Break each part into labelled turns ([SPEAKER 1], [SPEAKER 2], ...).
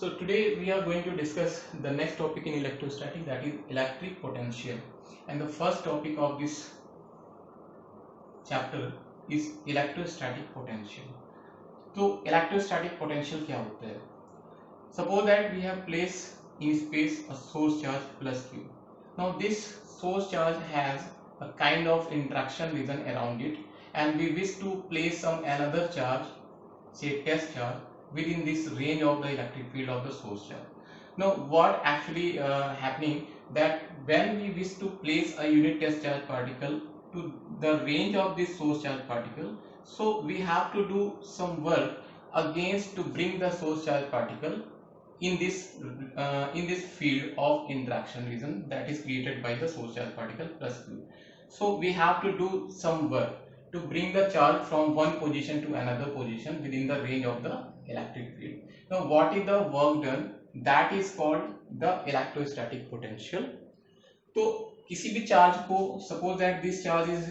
[SPEAKER 1] So today we are going to discuss the next topic in electrostatic, that is electric potential, and the first topic of this chapter is electrostatic potential. तो electrostatic potential क्या होता है? Suppose that we have placed in space a source charge plus q. Now this source charge has a kind of interaction region around it, and we wish to place some another charge, say test charge, within this range of the electric field of the source charge. Now what actually happening that when we wish to place a unit test charge particle to the range of this source charge particle, so we have to do some work against to bring the source charge particle in this field of interaction region that is created by the source charge particle plus q. So we have to do some work to bring the charge from one position to another position within the range of the electric field. Now what is the work done? That is called the electrostatic potential. तो किसी भी charge को, suppose that this charge is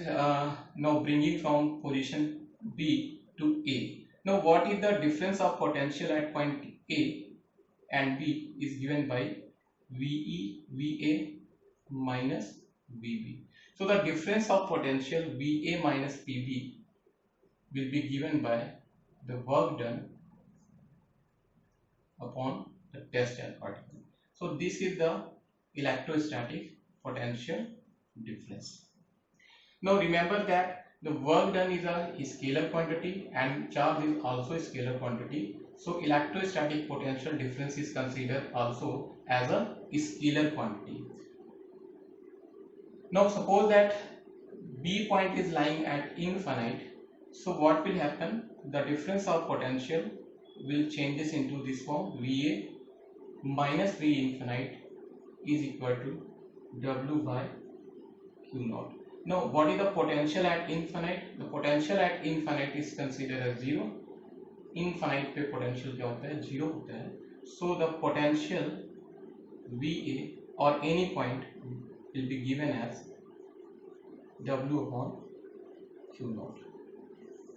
[SPEAKER 1] now bringing from position B to A. Now what is the difference of potential at point A and B is given by VE VA minus VB. So the difference of potential VA minus PB will be given by the work done upon the test charge particle. So this is the electrostatic potential difference. Now remember that the work done is a scalar quantity and charge is also a scalar quantity. So electrostatic potential difference is considered also as a scalar quantity. Now suppose that B point is lying at infinite. So what will happen? The difference of potential will changes into this form, VA minus V infinite is equal to W by Q naught. Now what is the potential at infinite? The potential at infinite is considered as 0. Infinite पे potential क्या होता है? 0 होता है. So the potential VA or any point will be given as W upon Q naught.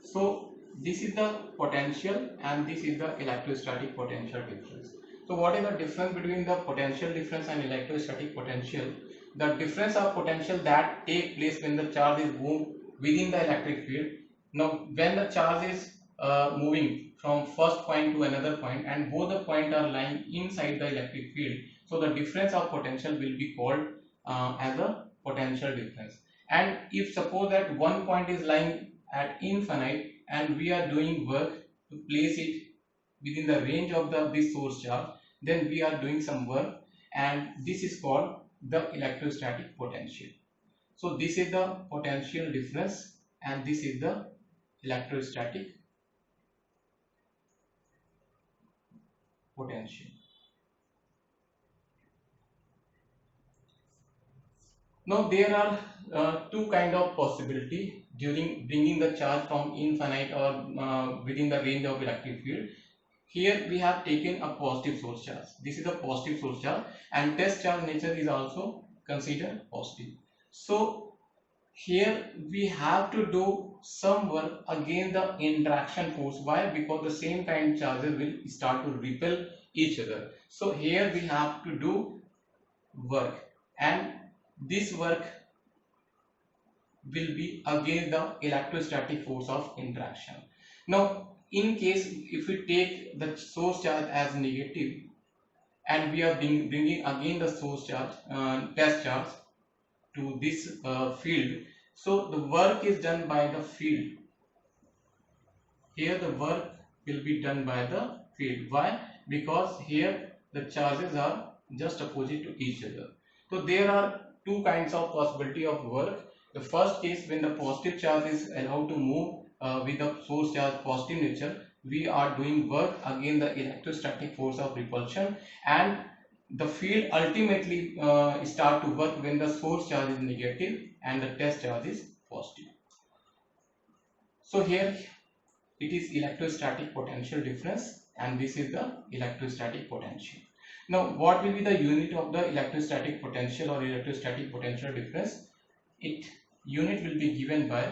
[SPEAKER 1] So this is the potential and this is the electrostatic potential difference. So what is the difference between the potential difference and electrostatic potential? The difference of potential that take place when the charge is moved within the electric field. Now when the charge is moving from first point to another point and both the points are lying inside the electric field, so the difference of potential will be called as a potential difference. And if suppose that one point is lying at infinite and we are doing work to place it within the range of this source charge, then we are doing some work and this is called the electrostatic potential. So this is the potential difference and this is the electrostatic potential. Now there are two kind of possibility during bringing the charge from infinite or within the range of electric field. Here we have taken a positive source charge. This is a positive source charge and test charge nature is also considered positive. So here we have to do some work against the interaction force. Why? Because the same kind charges will start to repel each other. So here we have to do work and this work will be against the electrostatic force of interaction. Now in case if we take the source charge as negative and we are bringing again the source charge test charge to this field, so the work is done by the field. Here the work will be done by the field. Why? Because here the charges are just opposite to each other. So there are two kinds of possibility of work. The first case, when the positive charge is allowed to move with the source charge positive nature, we are doing work against the electrostatic force of repulsion and the field ultimately start to work when the source charge is negative and the test charge is positive. So here it is electrostatic potential difference and this is the electrostatic potential. Now what will be the unit of the electrostatic potential or electrostatic potential difference? Unit will be given by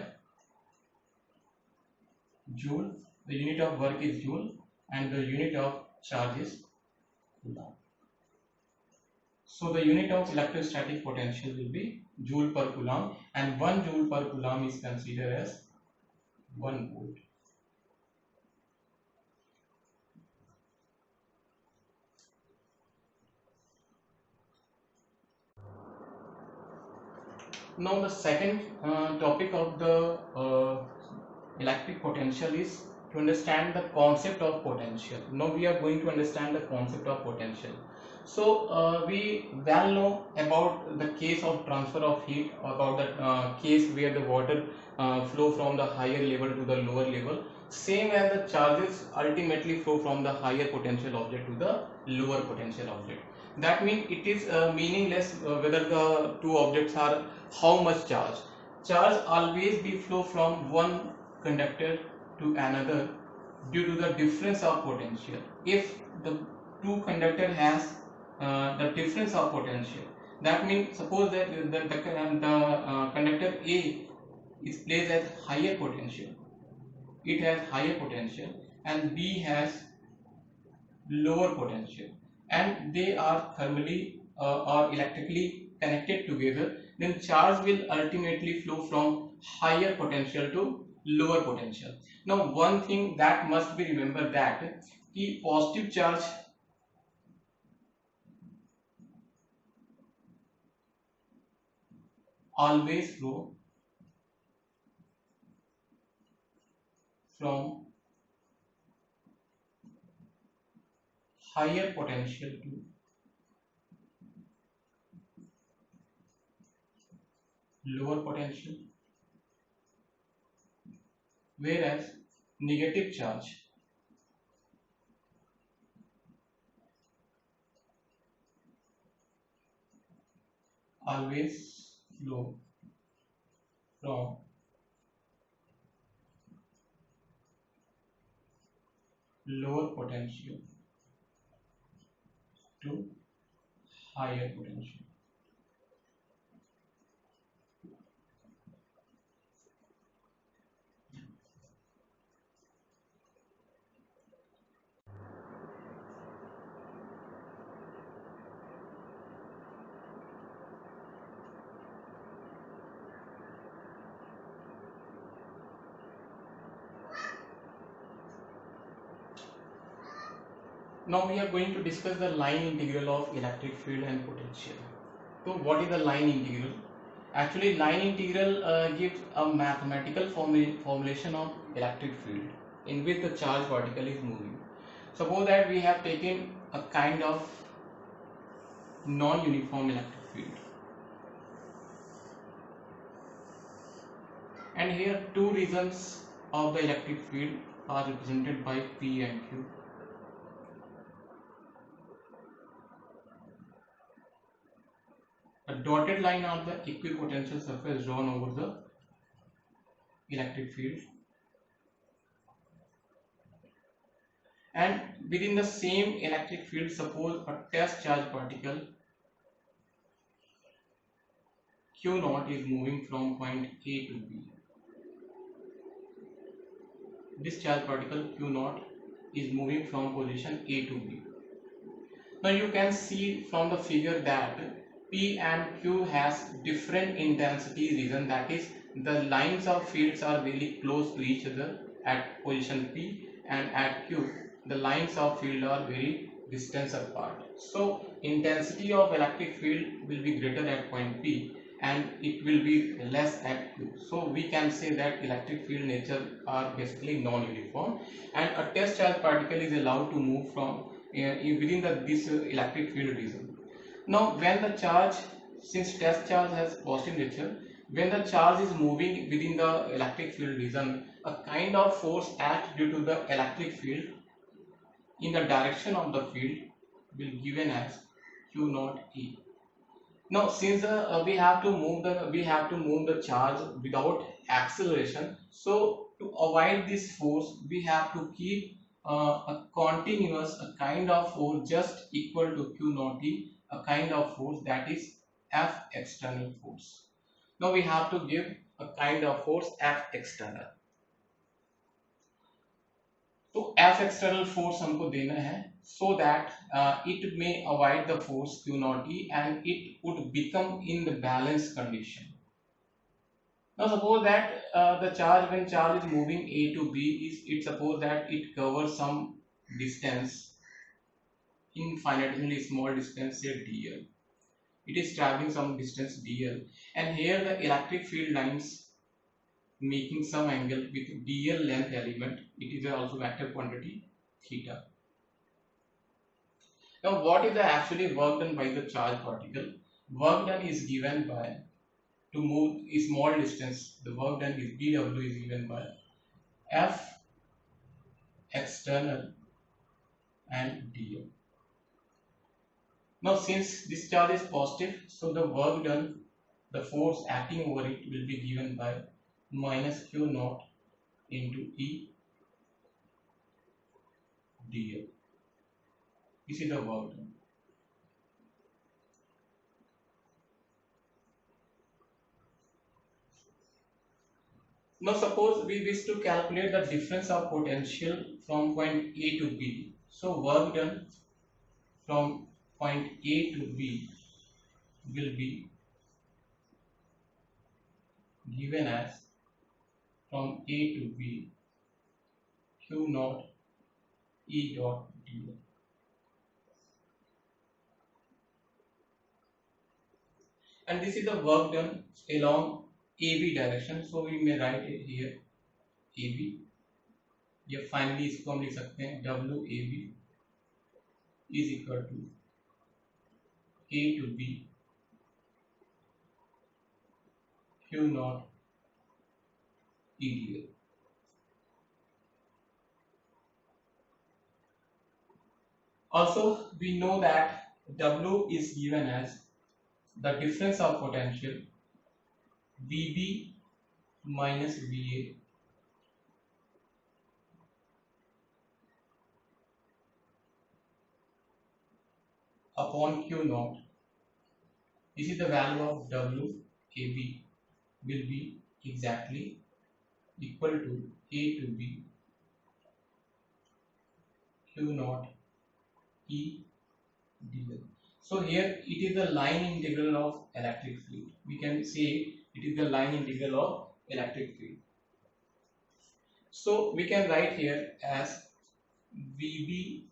[SPEAKER 1] joule. The unit of work is joule and the unit of charge is coulomb. So the unit of electrostatic potential will be joule per coulomb, and 1 joule per coulomb is considered as 1 volt. Now the second topic of the electric potential is to understand the concept of potential. Now we are going to understand the concept of potential. So we well know about the case of transfer of heat, about the case where the water flow from the higher level to the lower level. Same as the charges ultimately flow from the higher potential object to the lower potential object. That means it is meaningless whether the two objects are how much charge. Charge always be flow from one conductor to another due to the difference of potential. If the two conductor has the difference of potential, that means suppose that the conductor A is placed at higher potential, it has higher potential, and B has lower potential, and they are thermally or electrically connected together, then charge will ultimately flow from higher potential to lower potential. Now one thing that must be remembered, that the positive charge always flow from higher potential to lower potential, whereas negative charge always flow from lower potential to higher potential. Now we are going to discuss the line integral of electric field and potential. So what is the line integral? Actually, line integral gives a mathematical formulation of electric field in which the charge particle is moving. Suppose that we have taken a kind of non-uniform electric field, and here two regions of the electric field are represented by P and Q. A dotted line are the equipotential surface drawn over the electric field, and within the same electric field, suppose a test charge particle Q naught is moving from point A to B. This charge particle Q naught is moving from position A to B. Now you can see from the figure that P and Q has different intensity region, that is the lines of fields are really close to each other at position P, and at Q the lines of field are very distance apart. So intensity of electric field will be greater at point P and it will be less at Q. So we can say that electric field nature are basically non-uniform, and a test charge particle is allowed to move from within this electric field region. Now when the charge, since test charge has positive nature, when the charge is moving within the electric field region, a kind of force acts due to the electric field in the direction of the field will be given as Q naught E. Now since we have to move the charge without acceleration, so to avoid this force we have to keep a continuous, a kind of force just equal to Q naught E, a kind of force that is F external force. Now we have to give a kind of force F external. तो F external force हमको देना है so that it may avoid the force Q naught E and it would become in the balanced condition. Now suppose that the charge, when charge is moving A to B, it suppose that it covers some distance, infinitesimally small distance, say dl. It is traveling some distance dl, and here the electric field lines making some angle with dl length element. It is also vector quantity theta. Now what is the actually work done by the charged particle? Work done is given by, to move a small distance, the work done is dw is given by F external and dl. Now since this charge is positive, so the work done, the force acting over it, will be given by minus Q naught into E dl. This is the work done. Now suppose we wish to calculate the difference of potential from point A to B. So work done from point A to B will be given as, from A to B, Q naught E dot dl. And this is the work done along AB direction. So we may write it here AB. या finally इसको हम लिख सकते हैं WAB is equal to A to B Q naught E dl. Also we know that W is given as the difference of potential VB minus VA upon Q naught. This is the value of WAB will be exactly equal to A to B Q naught E dl. So here it is the line integral of electric field. We can say it is the line integral of electric field. So we can write here as VB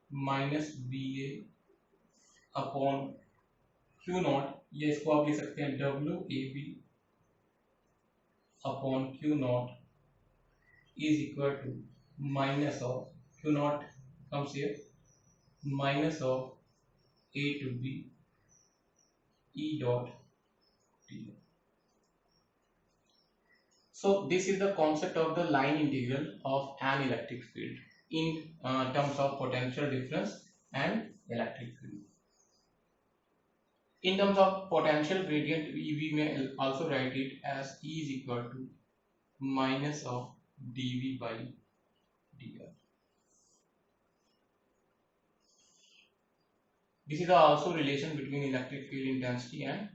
[SPEAKER 1] minus VA upon Q naught, ये इसको आप लिख सकते हैं WAB upon Q naught is equal to minus of Q naught comes here minus of A to B E dot dl. So this is the concept of the line integral of an electric field in terms of potential difference and electric field. In terms of potential gradient, we may also write it as E is equal to minus of dV by dr. This is also relation between electric field intensity and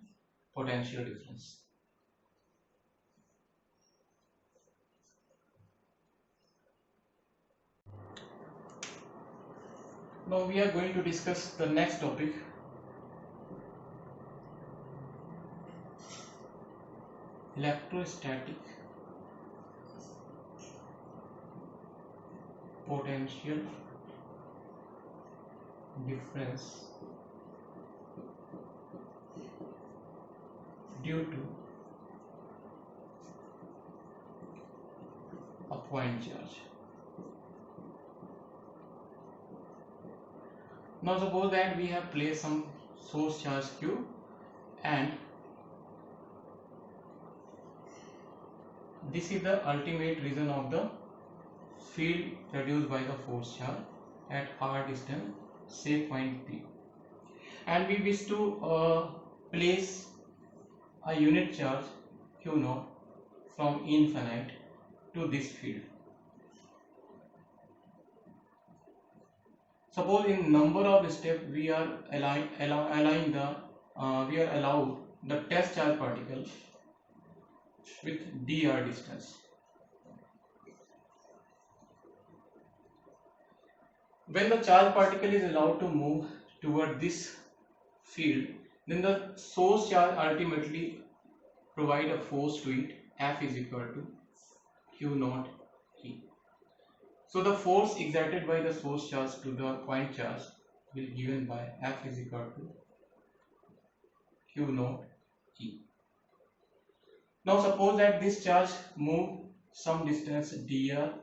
[SPEAKER 1] potential difference. Now we are going to discuss the next topic, electrostatic potential difference due to a point charge. Now suppose that we have placed some source charge Q and this is the ultimate region of the field produced by the force charge at r distance, say point P, and we wish to place a unit charge Q naught from infinite to this field. Suppose in number of steps we are allowed the test charge particle with dr distance. When the charge particle is allowed to move toward this field, then the source charge ultimately provide a force to it. F is equal to Q naught E. So the force exerted by the source charge to the point charge will be given by F is equal to Q naught E. Now suppose that this charge move some distance dr,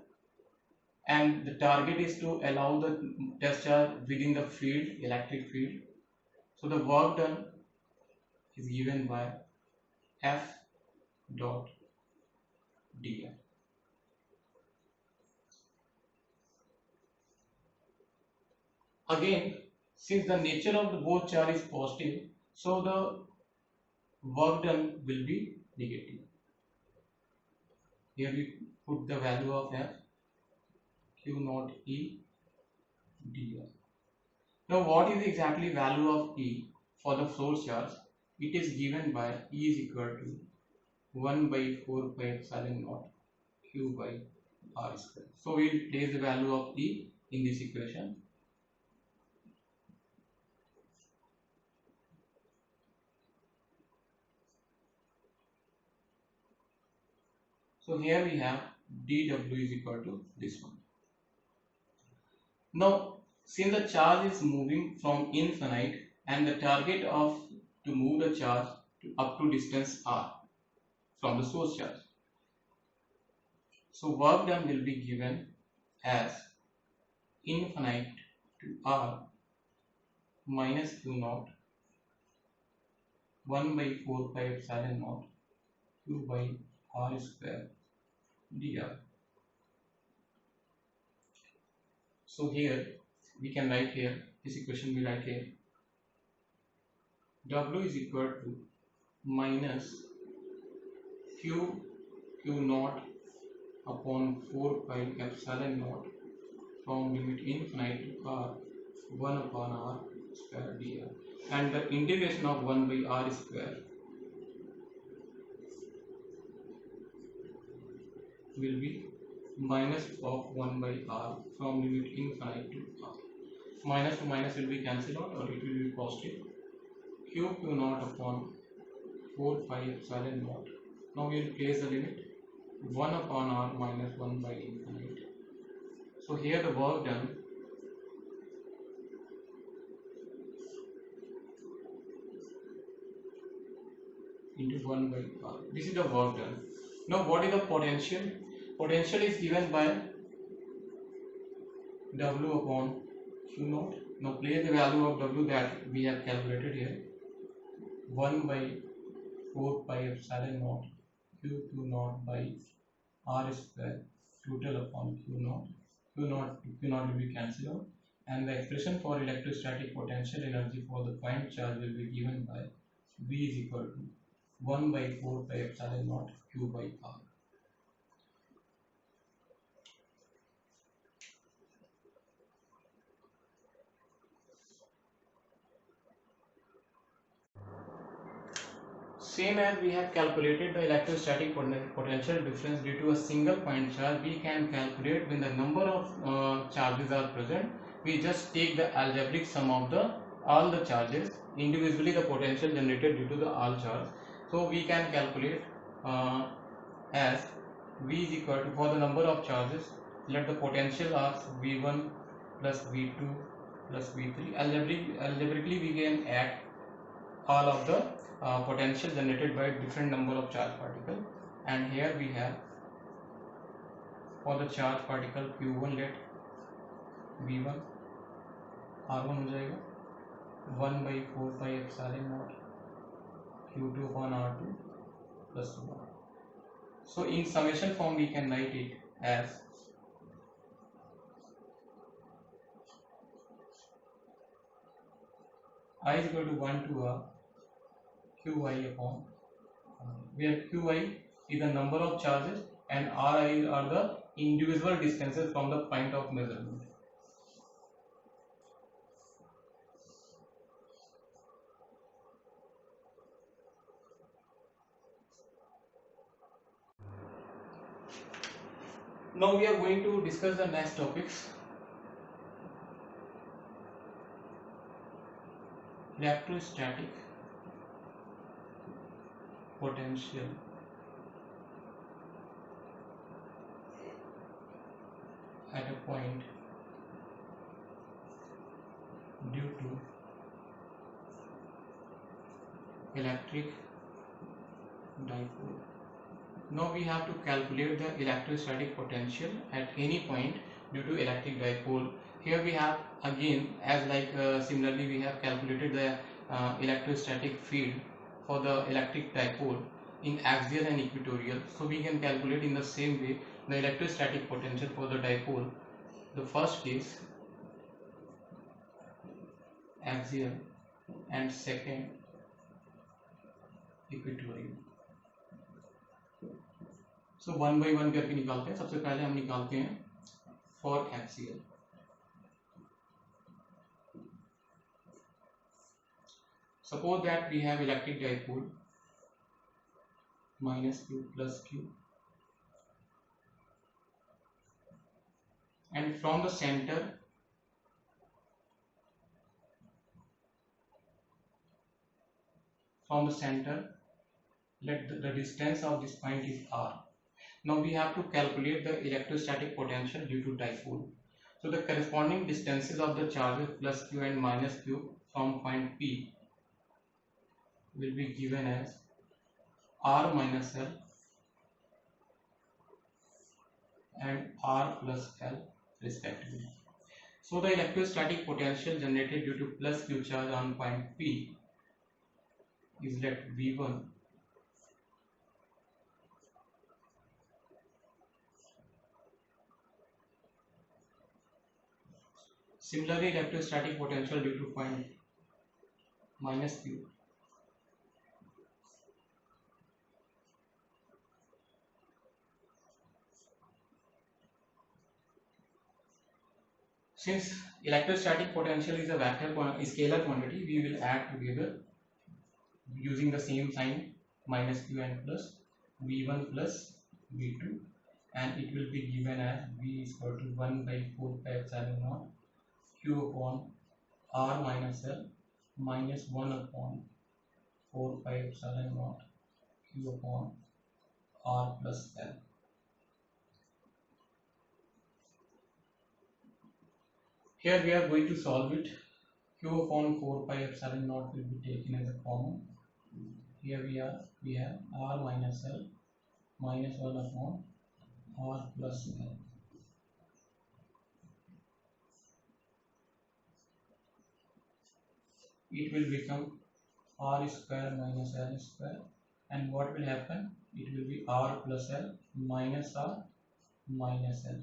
[SPEAKER 1] and the target is to allow the test charge within the field, electric field. So the work done is given by F dot dr. Again, since the nature of the both charge is positive, so the work done will be negative. Here we put the value of F, Q naught E dr. Now what is exactly value of E for the source charge? It is given by E is equal to 1 by 4 pi epsilon naught Q by R square. So we will place the value of E in this equation. So here we have dW is equal to this one. Now since the charge is moving from infinite and the target of to move the charge to up to distance r from the source charge, so work done will be given as infinite to r minus Q naught 1 by 4 pi epsilon naught Q by R square dr. So here we can write here, this equation we write here, W is equal to minus Q naught upon 4 pi epsilon naught from limit infinite to R 1 upon R square dr, and the integration of 1 by R square will be minus of 1 by R from limit infinite to R. Minus to minus will be cancelled out, or it will be positive. Q naught upon 4 pi epsilon naught. Now we will place the limit 1 upon R minus 1 by infinite. So here the work done into 1 by R. This is the work done. Now what is the potential? Potential is given by W upon Q naught. Now place the value of W that we have calculated here. 1 by 4 pi epsilon naught Q naught by R square total upon Q naught. Q naught will be cancelled out, and the expression for electrostatic potential energy for the point charge will be given by V is equal to 1 by 4 pi epsilon naught Q by R. Same as we have calculated the electrostatic potential difference due to a single point charge, we can calculate when the number of charges are present. We just take the algebraic sum of all the charges, individually the potential generated due to the all charge. So we can calculate as V is equal to, for the number of charges, let the potential of V1 plus V2 plus V3. Algebraically we can add all of the potential generated by different number of charge particle, and here we have for the charge particle Q1 let V1 R1 हो जाएगा 1 by 4 pi epsilon naught Q2 upon R2 plus 1. So in summation form we can write it as I is equal to 1 to R Qi upon, where Qi is the number of charges and Ri are the individual distances from the point of measurement. Now we are going to discuss the next topics. electrostatic potential at a point due to electric dipole. Now we have to calculate the electrostatic potential at any point due to electric dipole. Here we have again, as like similarly we have calculated the electrostatic field for the electric dipole in axial and equatorial. So we can calculate in the same way the electrostatic potential for the dipole. The first case axial and second equatorial. So one by one करके निकालते हैं. सबसे पहले हम निकालते हैं for axial. Suppose that we have electric dipole minus q plus q and from the center let the distance of this point is r. Now we have to calculate the electrostatic potential due to dipole. So the corresponding distances of the charges plus q and minus q from point P will be given as r minus L and r plus L respectively. So the electrostatic potential generated due to plus q charge on point P is let V1 similarly electrostatic potential due to point minus q since electrostatic potential is a vector scalar quantity, we will add together using the same sign minus q and plus V1 plus V2, and it will be given as V is equal to 1 by 4 pi epsilon naught q upon r minus L minus 1 upon 4 pi epsilon naught q upon r plus L. Here we are going to solve it. Q upon 4 pi epsilon naught will be taken as a common. Here we have r minus L minus 1 upon r plus L. It will become r square minus L square, and what will happen? It will be r plus L minus r minus L.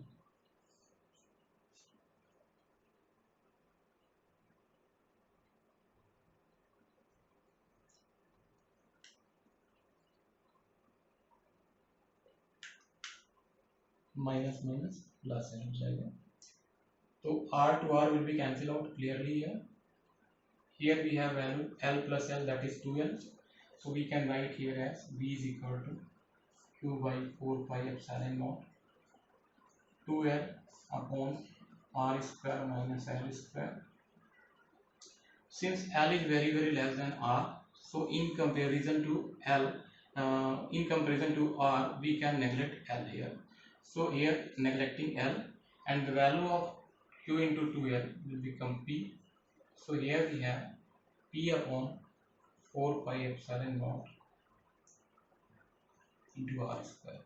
[SPEAKER 1] Minus minus plus L हो जाएगा. तो r to r will be cancel out clearly here. Here we have value L plus L, that is 2L. So we can write here as V is equal to Q by 4 pi epsilon naught 2L upon r square minus L square. Since L is very less than r, so in comparison to r, we can neglect L here. So here neglecting L, and the value of Q into 2L will become P. So here we have P upon 4 pi epsilon naught into r square.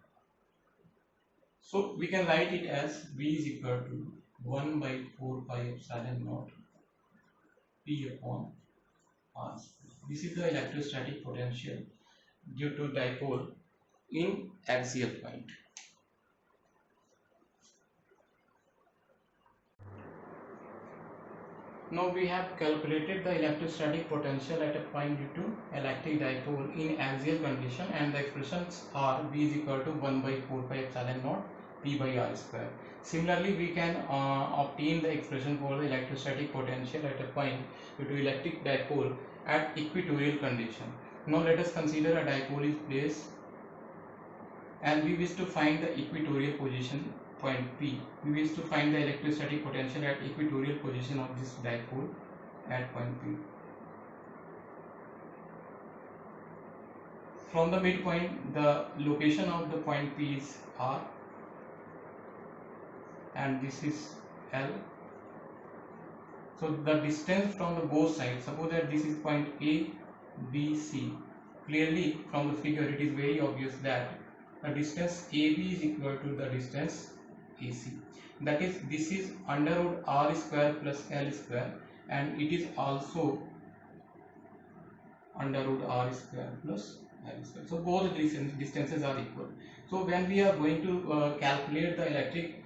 [SPEAKER 1] So we can write it as V is equal to 1 by 4 pi epsilon naught P upon r square. This is the electrostatic potential due to dipole in axial point. Now we have calculated the electrostatic potential at a point due to electric dipole in axial condition, and the expressions are V is equal to 1 by 4 pi epsilon naught P by r square. Similarly, we can obtain the expression for the electrostatic potential at a point due to electric dipole at equatorial condition. Now let us consider a dipole is placed and we wish to find the equatorial position point P. We wish to find the electrostatic potential at equatorial position of this dipole at point P. from the midpoint, the location of the point P is R, and this is L. So the distance from the both sides, suppose that this is point A, B, C. Clearly from the figure it is very obvious that the distance AB is equal to the distance AC. That is, this is under root R square plus L square, and it is also under root R square plus L square. So both distances are equal. So when we are going to calculate the electric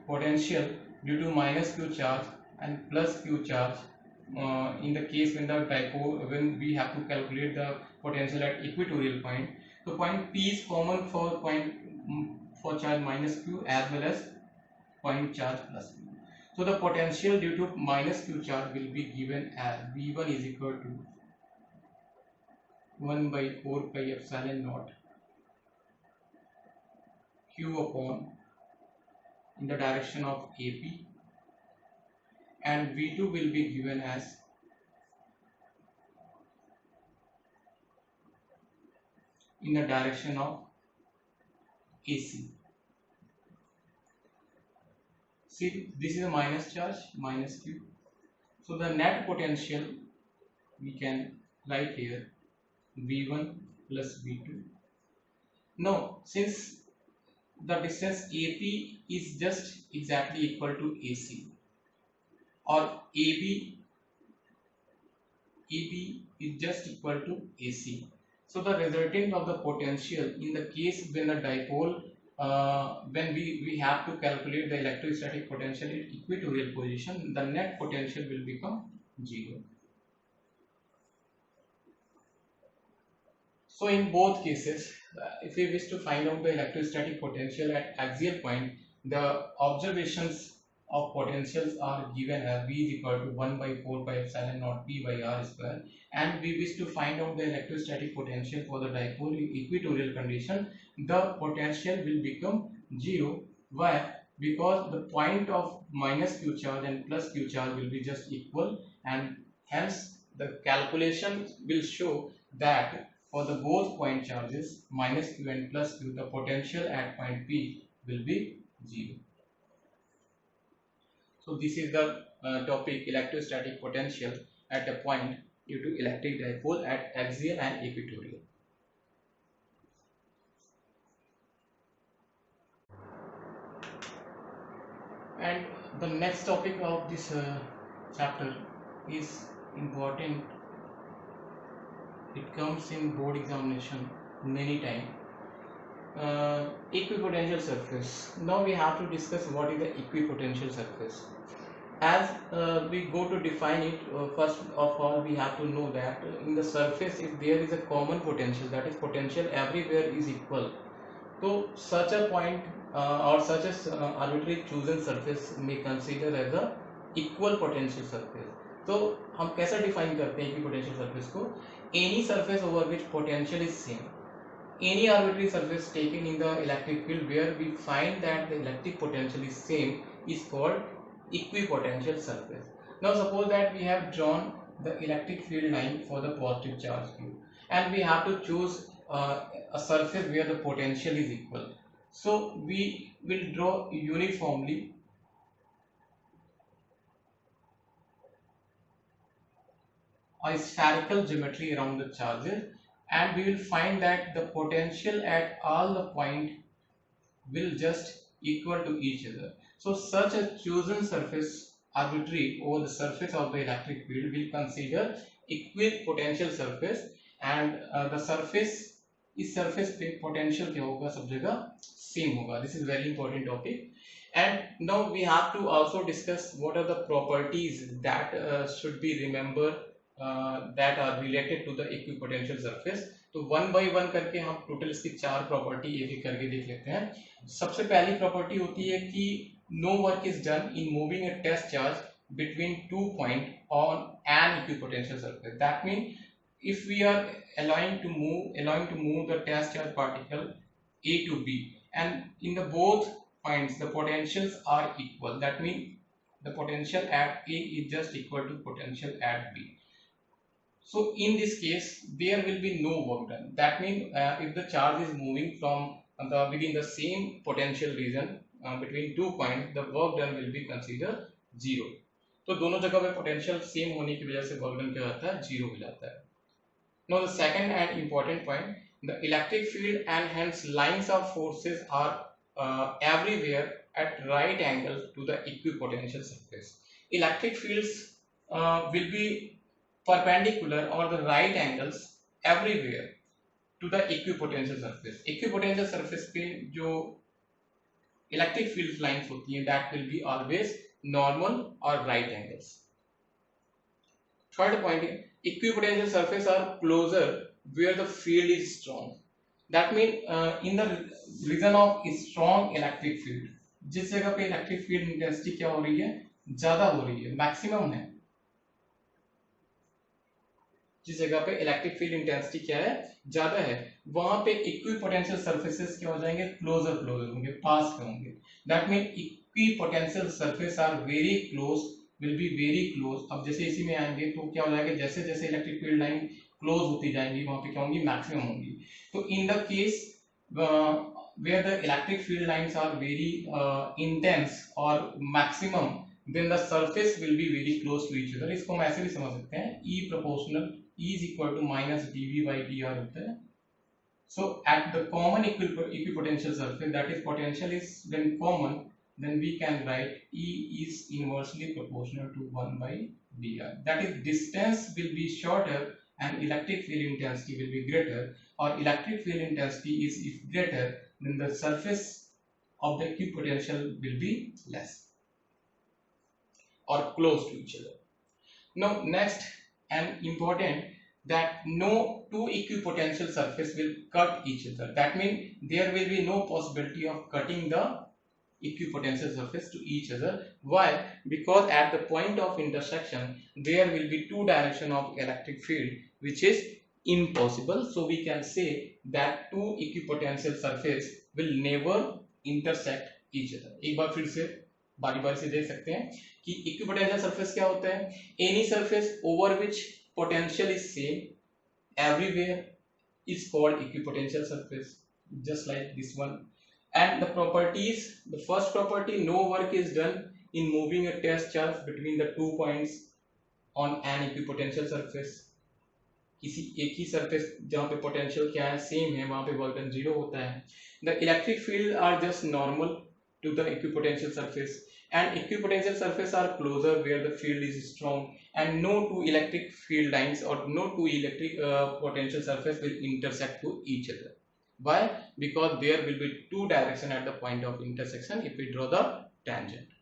[SPEAKER 1] potential due to minus Q charge and plus Q charge, in the case when the dipole, when we have to calculate the potential at equatorial point, so point P is common for point for charge minus Q as well as point charge plus Q. So the potential due to minus Q charge will be given as V1 is equal to 1 by 4 pi epsilon naught Q upon in the direction of AP, and V2 will be given as in the direction of AC. See, this is a minus charge, minus Q. So the net potential we can write here V1 plus V2. Now, since the distance AP is just exactly equal to AC, or AB is just equal to AC. So the resultant of the potential in the case when the dipole, when we have to calculate the electrostatic potential at equatorial position, the net potential will become 0. So in both cases, if we wish to find out the electrostatic potential at axial point, the observations of potentials are given as V is equal to 1 by 4 pi epsilon naught P by R square, and we wish to find out the electrostatic potential for the dipole in equatorial condition, the potential will become 0. Why? Because the point of minus Q charge and plus Q charge will be just equal, and hence the calculation will show that for the both point charges minus Q and plus Q, the potential at point P will be 0. So this is the topic electrostatic potential at a point due to electric dipole at axial and equatorial. And the next topic of this chapter is important. It comes in board examination many times. Equipotential surface. Now we have to discuss what is the equipotential surface. As we go to define it, first of all we have to know that in the surface, if there is a common potential, that is potential everywhere is equal, so such a point or such as arbitrary chosen surface may consider as a equal potential surface. तो हम कैसे define करते हैं equipotential surface को? Any surface over which potential is same, any arbitrary surface taken in the electric field where we find that the electric potential is same is called equipotential surface. Now suppose that we have drawn the electric field line for the positive charge Q, and we have to choose a surface where the potential is equal. So we will draw uniformly a spherical geometry around the charges, and we will find that the potential at all the point will just equal to each other. So such a chosen surface arbitrary over the surface of the electric field will consider equipotential surface, and the surface, इस surface पे potential क्या होगा, सब जगह same होगा. This is very important topic. And now we have to also discuss what are the properties that should be remembered that are related to the equipotential surface. तो one by one करके हम total इसकी 4 property एक एक करके देख लेते हैं. सबसे पहली प्रॉपर्टी होती है कि no work is done in moving a test charge between 2 points on an equipotential surface. That means if we are allowing to move the test charge particle A to B, and in the both points the potentials are equal, that means the potential at A is just equal to potential at B. So in this case, there will be no work done. That means if the charge is moving from within the same potential region between 2 points, the work done will be considered zero. तो दोनों जगह पे potential same होने की वजह से work done क्या होता है, जीरो हो जाता है. Now the second and important point, the electric field and hence lines of forces are everywhere at right angle to the equipotential surface. Electric fields will be perpendicular or the right angles everywhere to the equipotential surface. Equipotential surface पे जो electric field lines होती हैं, that will be always normal or right angles. Third point, equipotential surface are closer where the field is strong. That means in the region of strong electric field, जिस जगह पे electric field intensity क्या हो रही है, ज्यादा हो रही है, मैक्सिमम है, जिस जगह पे इलेक्ट्रिक फील्ड इंटेंसिटी क्या है, ज्यादा है, वहां पे इक्विपोटेंशियल सरफेसेस क्या हो जाएंगे, क्लोजर होंगे, पास में होंगे. That mean equipotential surface are very close, will be very close. अब जैसे इसी में आएंगे तो क्या हो जाएगा, जैसे जैसे इलेक्ट्रिक फील्ड लाइन क्लोज होती जाएंगी वहां पे क्या होंगी, मैक्सिमम होंगी. तो in the case where the electric field lines are very intense or maximum, then the surface will be very close to each other. इसको हम ऐसे भी समझ सकते हैं, E proportional E is equal to minus dV by dr होता है. So at the common equipotential surface, that is potential is when common, then we can write E is inversely proportional to 1 by dr. That is distance will be shorter and electric field intensity will be greater, or electric field intensity is if greater, then the surface of the equipotential will be less or close to each other. Now next and important, that no two equipotential surface will cut each other. That means there will be no possibility of cutting the equipotential surface to each other. Why? Because at the point of intersection there will be two direction of electric field, which is impossible. So we can say that two equipotential surface will never intersect each other. एक बार फिर से बारी बारी से देख सकते हैं कि इक्विपोटेंशियल सरफेस क्या होता है, any surface over which potential is same everywhere is called equipotential surface, just like this one. And the properties, the first property, no work is done in moving a test charge between the 2 points on an equipotential surface. किसी एक ही surface जहाँ पे potential क्या है, same है, वहां पे work done जीरो होता है. The electric field are just normal to the equipotential surface, and equipotential surface are closer where the field is strong, and no two electric field lines or no two electric potential surface will intersect to each other. Why? Because there will be two direction at the point of intersection if we draw the tangent.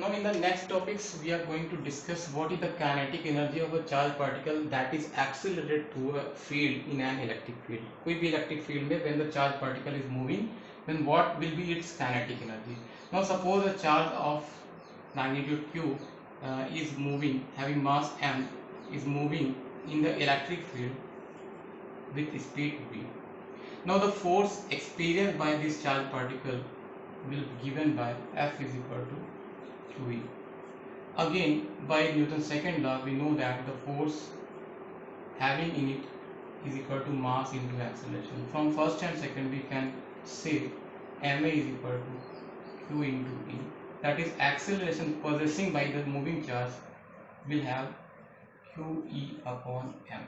[SPEAKER 1] Now in the next topics we are going to discuss what is the kinetic energy of a charged particle that is accelerated through a field in an electric field. कोई भी electric field में when the charged particle is moving, then what will be its kinetic energy? Now suppose a charge of magnitude q is moving, having mass m, is moving in the electric field with speed v. Now the force experienced by this charged particle will be given by F is equal to qe. Again, by Newton's second law, we know that the force having in it is equal to mass into acceleration. From first and second we can say ma is equal to q into e. That is acceleration possessing by the moving charge will have qe upon m.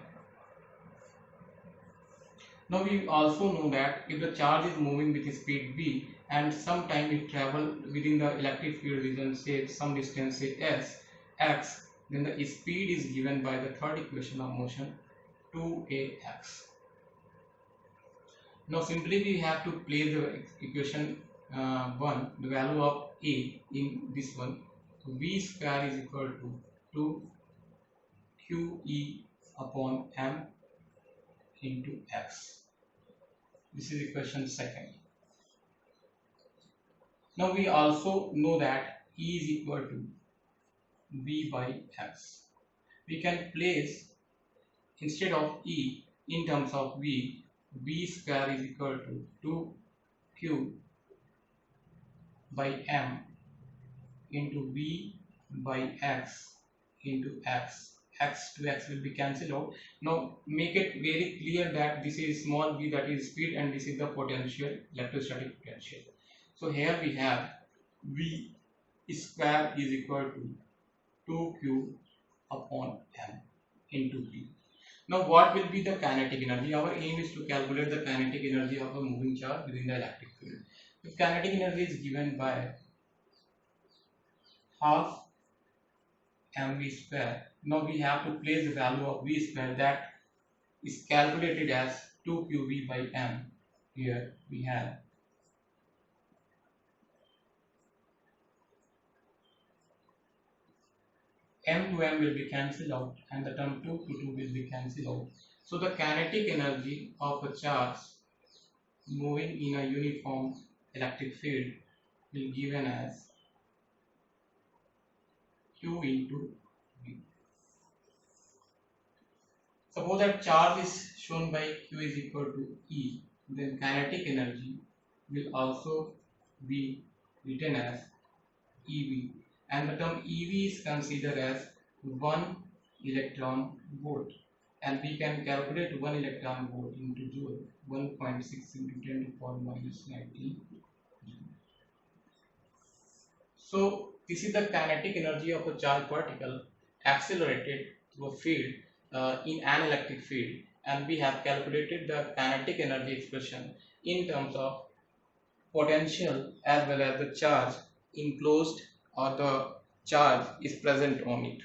[SPEAKER 1] Now we also know that if the charge is moving with speed v and sometime it travel within the electric field region, say some distance, say s x, then the speed is given by the third equation of motion 2ax. Now simply we have to place the equation 1, the value of a in this one. So v square is equal to 2 qe upon m into x. This is equation second. Now we also know that e is equal to v by x. We can place instead of e in terms of v square is equal to 2q by m into v by x into x. X to x will be cancelled out. Now make it very clear that this is small v, that is speed, and this is the potential, electrostatic potential. So here we have v square is equal to 2q upon m into v. Now what will be the kinetic energy? Our aim is to calculate the kinetic energy of a moving charge within the electric field. The kinetic energy is given by half mv square. Now we have to place the value of v square, that is calculated as 2qv by m. Here we have m to m will be cancelled out and the term 2 to 2 will be cancelled out. So the kinetic energy of a charge moving in a uniform electric field will be given as q into v. Suppose that charge is shown by q is equal to E, then kinetic energy will also be written as EV, and the term EV is considered as 1 electron volt, and we can calculate 1 electron volt into joule, 1.6 into 10 to the power minus 19. So this is the kinetic energy of a charged particle accelerated through a field in an electric field, and we have calculated the kinetic energy expression in terms of potential as well as the charge enclosed or the charge is present on it.